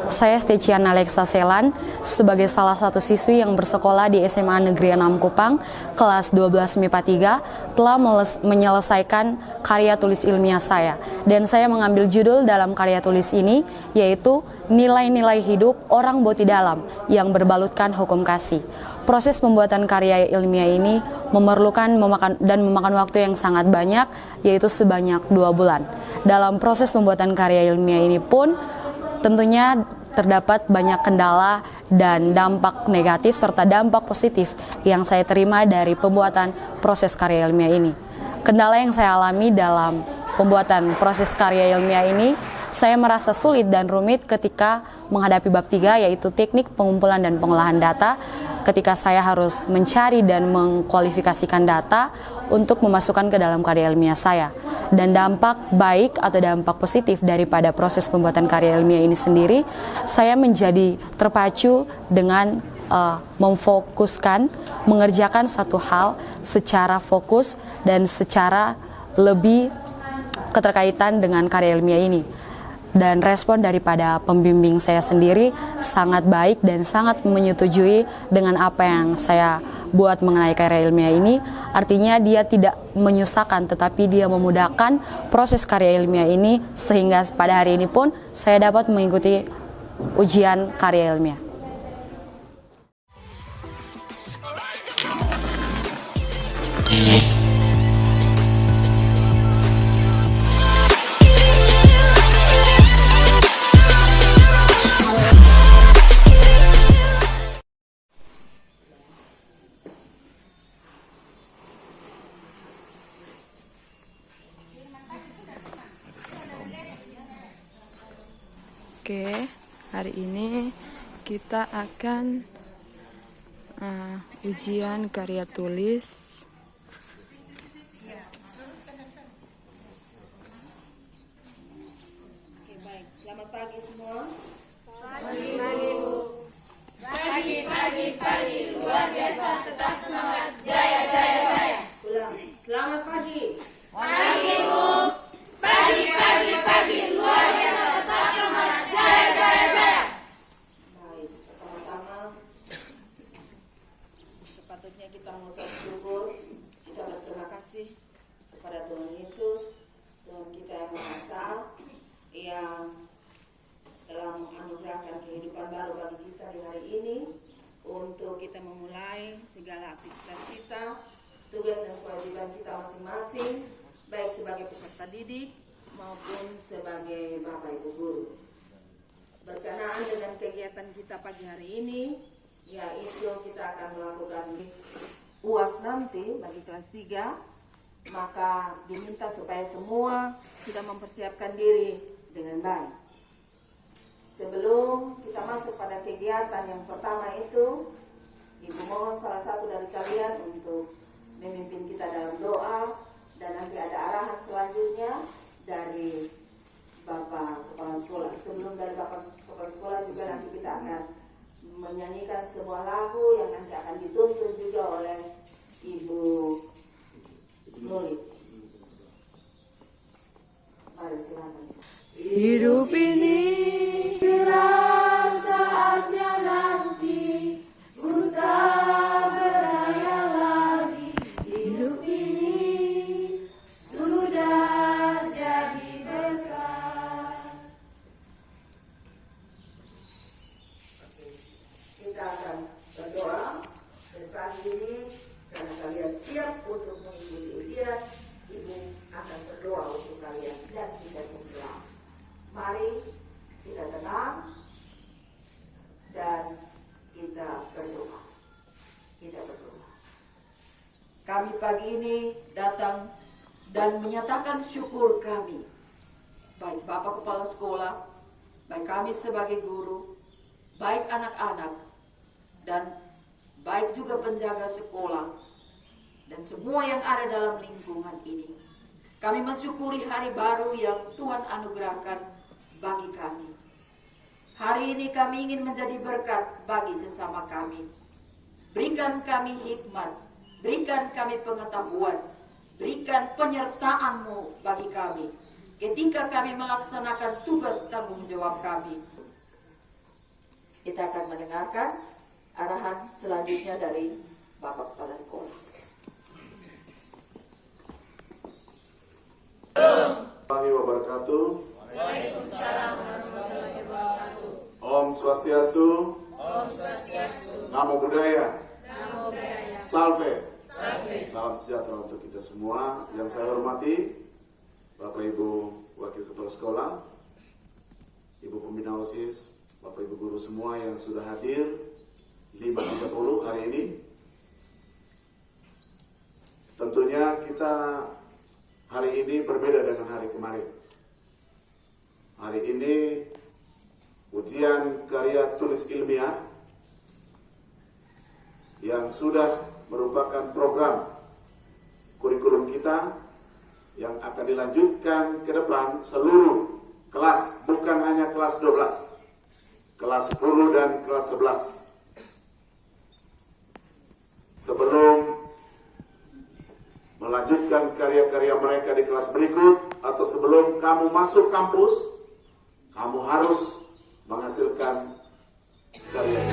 Saya Steciana Alexa Selan sebagai salah satu siswi yang bersekolah di SMA Negeri 6 Kupang, kelas 12 MIPA 3, telah menyelesaikan karya tulis ilmiah saya. Dan saya mengambil judul dalam karya tulis ini, yaitu Nilai-nilai hidup orang boti dalam yang berbalutkan hukum kasih. Proses pembuatan karya ilmiah ini memakan waktu yang sangat banyak, yaitu sebanyak 2 bulan. Dalam proses pembuatan karya ilmiah ini pun tentunya terdapat banyak kendala dan dampak negatif serta dampak positif yang saya terima dari pembuatan proses karya ilmiah ini. Kendala yang saya alami dalam pembuatan proses karya ilmiah ini, saya merasa sulit dan rumit ketika menghadapi bab 3, yaitu teknik pengumpulan dan pengolahan data, ketika saya harus mencari dan mengkualifikasikan data untuk memasukkan ke dalam karya ilmiah saya. Dan dampak baik atau dampak positif daripada proses pembuatan karya ilmiah ini sendiri, saya menjadi terpacu dengan memfokuskan, mengerjakan satu hal secara fokus dan secara lebih keterkaitan dengan karya ilmiah ini. Dan respon daripada pembimbing saya sendiri sangat baik dan sangat menyetujui dengan apa yang saya buat mengenai karya ilmiah ini. Artinya dia tidak menyusahkan, tetapi dia memudahkan proses karya ilmiah ini, sehingga pada hari ini pun saya dapat mengikuti ujian karya ilmiah. Oke, hari ini kita akan ujian karya tulis. Oke, baik. Selamat pagi semua. Pagi, Bu. Pagi, luar biasa, tetap semangat, jaya, jaya, jaya. Ulang. Selamat pagi. Pagi, Bu. Pagi, luar biasa, tetap semangat, jaya, jaya, jaya. Baik, pertama-tama sepatutnya kita mengucap syukur, kita berterima kasih kepada Tuhan Yesus, Tuhan kita yang Maha Esa, yang telah menganugerahkan kehidupan baru bagi kita di hari ini, untuk kita memulai segala aktivitas kita, tugas dan kewajiban kita masing-masing, baik sebagai peserta didik maupun sebagai Bapak Ibu Guru. Berkenaan dengan kegiatan kita pagi hari ini, yaitu kita akan melakukan UAS nanti bagi kelas 3, maka diminta supaya semua sudah mempersiapkan diri dengan baik. Sebelum kita masuk pada kegiatan yang pertama itu, Ibu mohon salah satu dari kalian untuk memimpin kita dalam doa, dan nanti ada arahan selanjutnya dari Bapak Kepala Sekolah. Sebelum dari Bapak Kepala Sekolah juga nanti kita akan menyanyikan sebuah lagu yang nanti akan dituntun juga oleh Ibu Nulit. Mari silakan. Hidup ini Bila saatnya nanti ku tak berdaya lagi, hidup ini sudah jadi berkah. Kita akan berdoa dan diri karena kalian siap untuk mengikuti ujian. Ibu akan berdoa untuk kalian dan kita semua. Mari kita tenang dan kita berdoa. Kita berdoa. Kami pagi ini datang dan menyatakan syukur kami, baik Bapak Kepala Sekolah, baik kami sebagai guru, baik anak-anak, dan baik juga penjaga sekolah, dan semua yang ada dalam lingkungan ini. Kami mensyukuri hari baru yang Tuhan anugerahkan bagi kami. Hari ini kami ingin menjadi berkat bagi sesama kami. Berikan kami hikmat, berikan kami pengetahuan, berikan penyertaan-Mu bagi kami ketika kami melaksanakan tugas tanggung jawab kami. Kita akan mendengarkan arahan selanjutnya dari Bapak Kepala Sekolah. Warahmatullahi wabarakatuh. Waalaikumsalam warahmatullahi wabarakatuh. Om Swastiastu. Om Swastiastu. Namo Buddhaya. Namo Buddhaya. Salve. Salve. Salam sejahtera untuk kita semua. Yang saya hormati Bapak Ibu Wakil Kepala Sekolah, Ibu Pembina OSIS, Bapak Ibu Guru semua yang sudah hadir 5.30 hari ini. Tentunya kita hari ini berbeda dengan hari kemarin. Hari ini ujian karya tulis ilmiah yang sudah merupakan program kurikulum kita yang akan dilanjutkan ke depan seluruh kelas, bukan hanya kelas 12, kelas 10 dan kelas 11. Sebelum melanjutkan karya-karya mereka di kelas berikut atau sebelum kamu masuk kampus, kamu harus menghasilkan karya.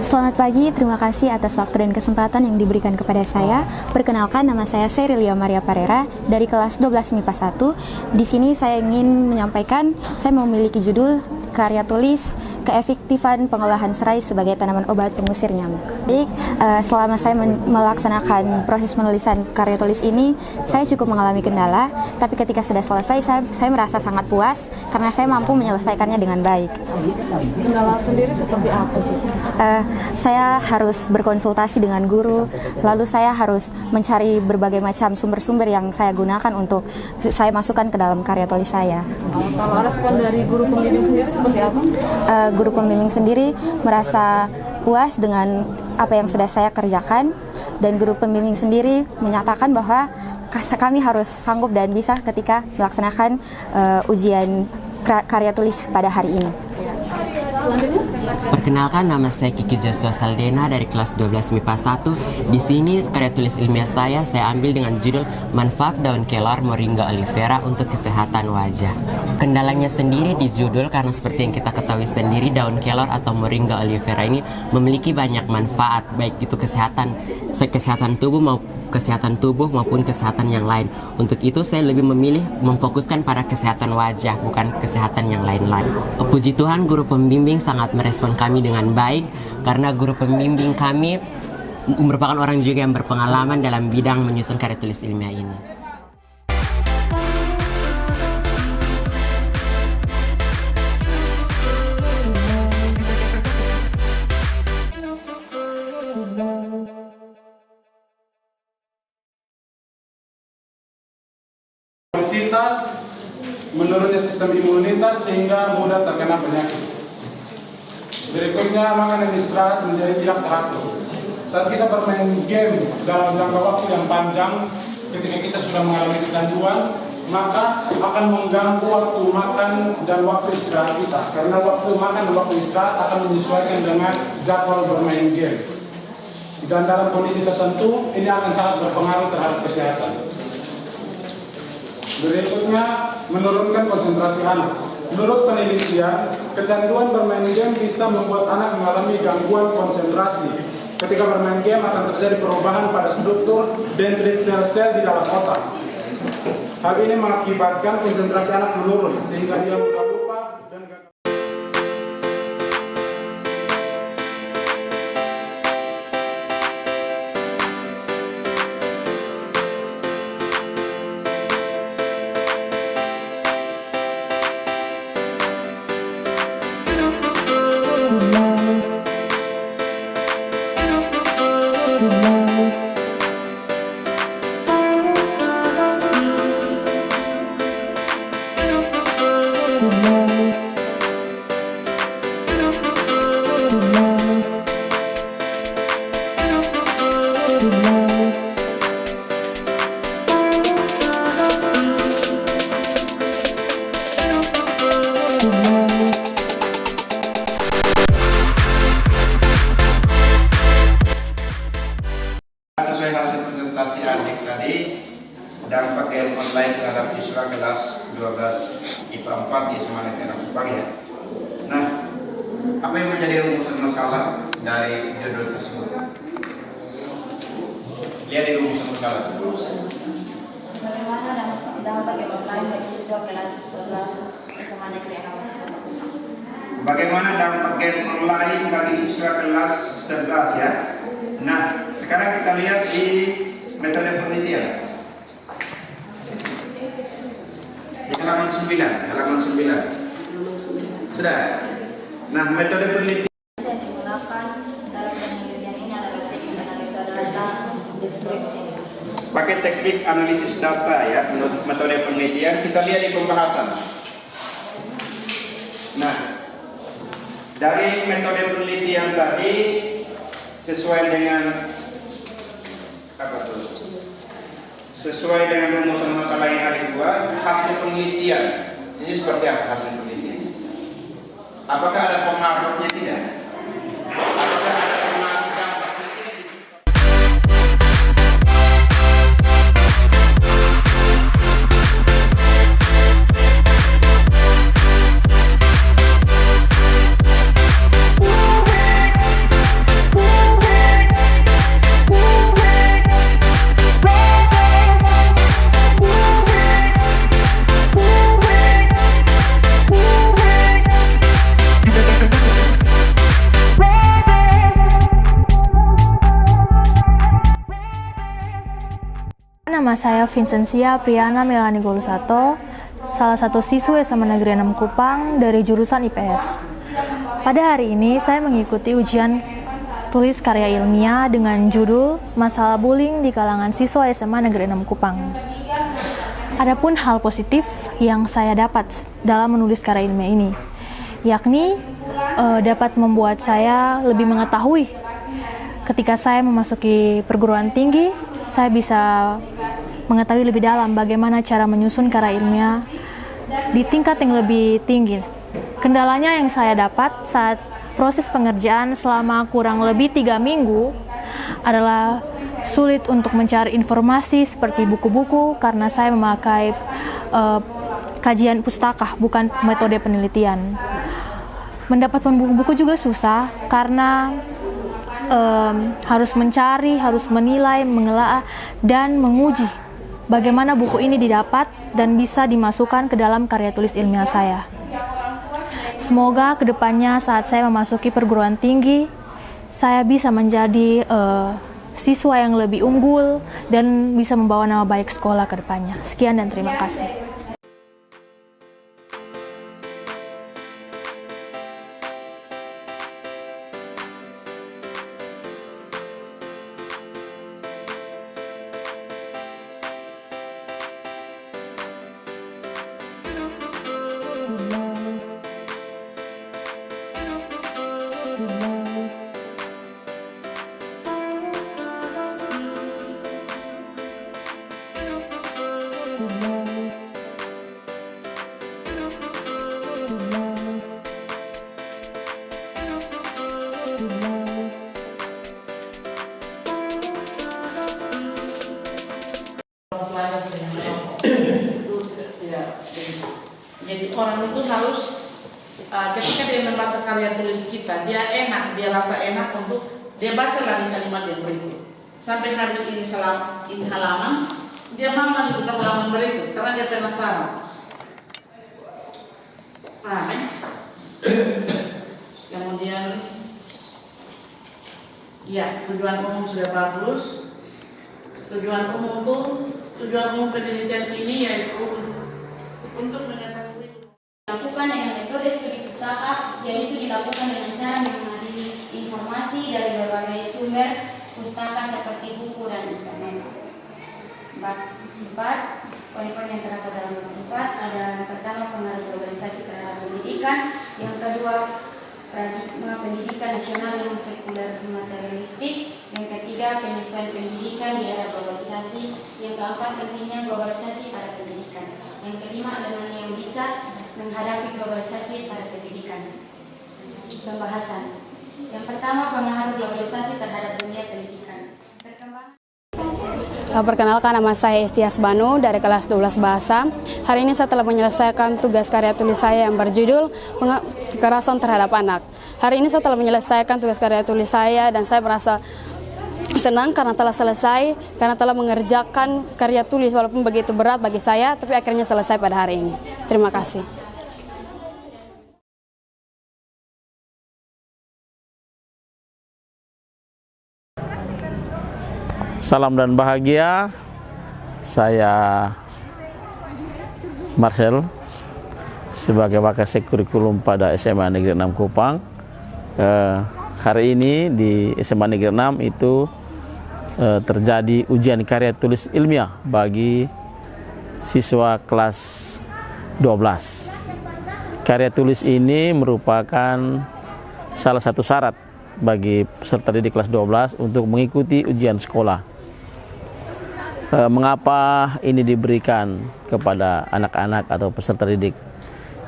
Selamat pagi, terima kasih atas waktu dan kesempatan yang diberikan kepada saya. Perkenalkan, nama saya Serilia Maria Parera dari kelas 12 MIPA 1. Di sini saya ingin menyampaikan, saya memiliki judul karya tulis keefektifan pengolahan serai sebagai tanaman obat pengusir nyamuk. Baik, selama saya melaksanakan proses penulisan karya tulis ini, saya cukup mengalami kendala, tapi ketika sudah selesai, saya merasa sangat puas karena saya mampu menyelesaikannya dengan baik. Kendala sendiri seperti apa, Cik? Saya harus berkonsultasi dengan guru, lalu saya harus mencari berbagai macam sumber-sumber yang saya gunakan untuk saya masukkan ke dalam karya tulis saya. Kalau respon dari guru pembimbing sendiri seperti apa? Guru pembimbing sendiri merasa puas dengan apa yang sudah saya kerjakan, dan guru pembimbing sendiri menyatakan bahwa kami harus sanggup dan bisa ketika melaksanakan ujian karya tulis pada hari ini. Selanjutnya? Perkenalkan, nama saya Kiki Joshua Saldena dari kelas 12 MIPA 1. Di sini karya tulis ilmiah saya ambil dengan judul Manfaat Daun Kelor Moringa Olivera untuk Kesehatan Wajah. Kendalanya sendiri di judul karena seperti yang kita ketahui sendiri, daun kelor atau Moringa Olivera ini memiliki banyak manfaat, baik itu kesehatan tubuh maupun kesehatan yang lain. Untuk itu saya lebih memilih memfokuskan pada kesehatan wajah, bukan kesehatan yang lain-lain. Puji Tuhan, guru pembimbing sangat merespon kami dengan baik karena guru pembimbing kami merupakan orang juga yang berpengalaman dalam bidang menyusun karya tulis ilmiah ini. Menurunnya sistem imunitas sehingga mudah terkena penyakit. Berikutnya, makanan istirahat menjadi tidak teratur. Saat kita bermain game dalam jangka waktu yang panjang, ketika kita sudah mengalami kecanduan, maka akan mengganggu waktu makan dan waktu istirahat kita. Karena waktu makan dan waktu istirahat akan menyesuaikan dengan jadwal bermain game. Dan dalam kondisi tertentu, ini akan sangat berpengaruh terhadap kesehatan. Berikutnya, menurunkan konsentrasi anak. Menurut penelitian, kecanduan bermain game bisa membuat anak mengalami gangguan konsentrasi. Ketika bermain game akan terjadi perubahan pada struktur dendrit sel-sel di dalam otak. Hal ini mengakibatkan konsentrasi anak menurun sehingga ia mudah lupa dan gagal. Sesuai hasil presentasi adik tadi, dampak game online terhadap siswa kelas 12 IPA 4 di SMA Negeri Kupang ya. Nah, apa yang menjadi rumusan masalah dari judul tersebut? Lihat di rumusan masalah. Bagaimana dampak game online bagi siswa kelas 11 SMA Negeri Kupang? Bagaimana dampak game online bagi siswa kelas 11 ya? Nah, sekarang kita lihat di metode penelitian. Di halaman 9. Sudah. Nah, metode penelitian yang digunakan dalam penelitian ini adalah teknik analisa data deskriptif. pakai teknik analisis data ya, menurut metode penelitian. Kita lihat di pembahasan. Nah, dari metode penelitian tadi sesuai dengan apa tuh? Sesuai dengan rumusan masalah yang ada dibuat, hasil penelitian. Ini seperti apa hasil penelitian? Apakah ada pengaruhnya tidak? Apakah ada pengaruh dampaknya tidak? Nama saya Vincentia Priana Melani Golusato, salah satu siswa SMA Negeri 6 Kupang dari jurusan IPS. Pada hari ini saya mengikuti ujian tulis karya ilmiah dengan judul Masalah Bullying di kalangan siswa SMA Negeri 6 Kupang. Adapun hal positif yang saya dapat dalam menulis karya ilmiah ini, yakni dapat membuat saya lebih mengetahui ketika saya memasuki perguruan tinggi, saya bisa mengetahui lebih dalam bagaimana cara menyusun karya ilmiah di tingkat yang lebih tinggi. Kendalanya yang saya dapat saat proses pengerjaan selama kurang lebih 3 minggu adalah sulit untuk mencari informasi seperti buku-buku karena saya memakai kajian pustaka, bukan metode penelitian. Mendapatkan buku-buku juga susah karena harus mencari, harus menilai, menelaah, dan menguji bagaimana buku ini didapat dan bisa dimasukkan ke dalam karya tulis ilmiah saya. Semoga kedepannya saat saya memasuki perguruan tinggi, saya bisa menjadi siswa yang lebih unggul dan bisa membawa nama baik sekolah ke depannya. Sekian dan terima kasih. Jadi orang itu harus ketika dia membaca karya tulis kita, dia enak, dia rasa enak untuk dia baca lagi kalimat yang berikut. Sampai habis ini halaman, dia mau lagi buka halaman berikut karena dia penasaran. Kemudian, ya tujuan umum sudah bagus. Tujuan umum penelitian ini yaitu untuk mengetahui dilakukan dengan metode studi pustaka, yaitu dilakukan dengan cara mengambil informasi dari berbagai sumber pustaka seperti buku dan internet. 4. Poin-poin yang terdapat dalam nomor 4 ada pertama pengaruh globalisasi terhadap pendidikan, yang kedua paradigma pendidikan nasional yang sekuler materialistik, yang ketiga penyesuaian pendidikan di era globalisasi, yang keempat pentingnya globalisasi pada pendidikan, yang kelima elemen yang bisa menghadapi globalisasi pada pendidikan. Pembahasan. Yang pertama, pengaruh globalisasi terhadap dunia pendidikan. Perkenalkan, nama saya Estias Banu dari kelas 12 Bahasa. Hari ini saya telah menyelesaikan tugas karya tulis saya yang berjudul Kekerasan Terhadap Anak. Hari ini saya telah menyelesaikan tugas karya tulis saya dan saya merasa senang karena telah selesai, karena telah mengerjakan karya tulis walaupun begitu berat bagi saya, tapi akhirnya selesai pada hari ini. Terima kasih. Salam dan bahagia, saya Marcel sebagai Wakasek Kurikulum pada SMA Negeri 6 Kupang. Hari ini di SMA Negeri 6 itu terjadi ujian karya tulis ilmiah bagi siswa kelas 12. Karya tulis ini merupakan salah satu syarat bagi peserta didik kelas 12 untuk mengikuti ujian sekolah. Mengapa ini diberikan kepada anak-anak atau peserta didik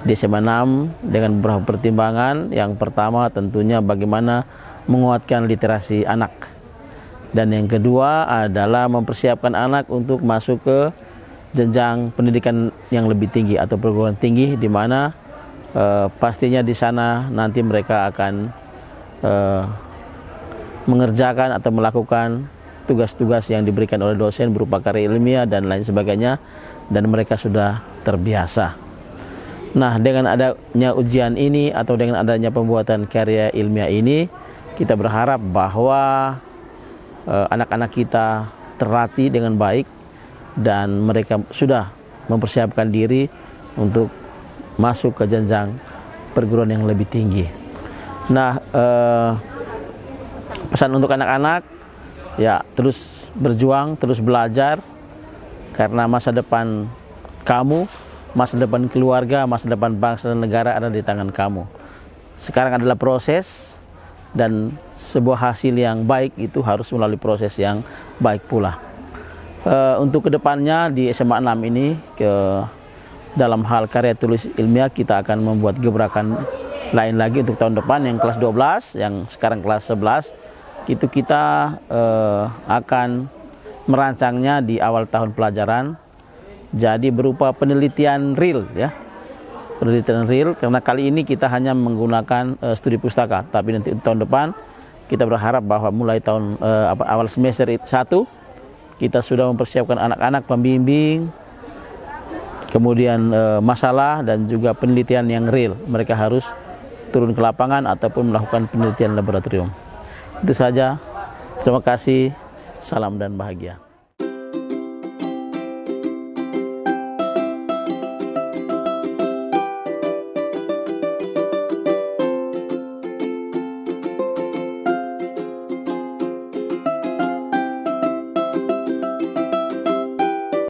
di SMA 6 dengan beberapa pertimbangan. Yang pertama tentunya bagaimana menguatkan literasi anak, dan yang kedua adalah mempersiapkan anak untuk masuk ke jenjang pendidikan yang lebih tinggi atau perguruan tinggi, di mana pastinya di sana nanti mereka akan mengerjakan atau melakukan tugas-tugas yang diberikan oleh dosen berupa karya ilmiah dan lain sebagainya, dan mereka sudah terbiasa. Nah, dengan adanya ujian ini atau dengan adanya pembuatan karya ilmiah ini, kita berharap bahwa anak-anak kita terlatih dengan baik dan mereka sudah mempersiapkan diri untuk masuk ke jenjang perguruan yang lebih tinggi. Nah, pesan untuk anak-anak, ya terus berjuang, terus belajar, karena masa depan kamu, masa depan keluarga, masa depan bangsa dan negara ada di tangan kamu. Sekarang adalah proses, dan sebuah hasil yang baik itu harus melalui proses yang baik pula. Untuk kedepannya di SMA 6 ini, dalam hal karya tulis ilmiah kita akan membuat gebrakan lain lagi untuk tahun depan, yang kelas 12, yang sekarang kelas 11. Itu kita akan merancangnya di awal tahun pelajaran, jadi berupa penelitian real, ya, penelitian real, karena kali ini kita hanya menggunakan studi pustaka, tapi nanti tahun depan kita berharap bahwa mulai tahun awal semester 1 kita sudah mempersiapkan anak-anak, pembimbing, kemudian masalah dan juga penelitian yang real. Mereka harus turun ke lapangan ataupun melakukan penelitian laboratorium. Itu saja. Terima kasih. Salam dan bahagia.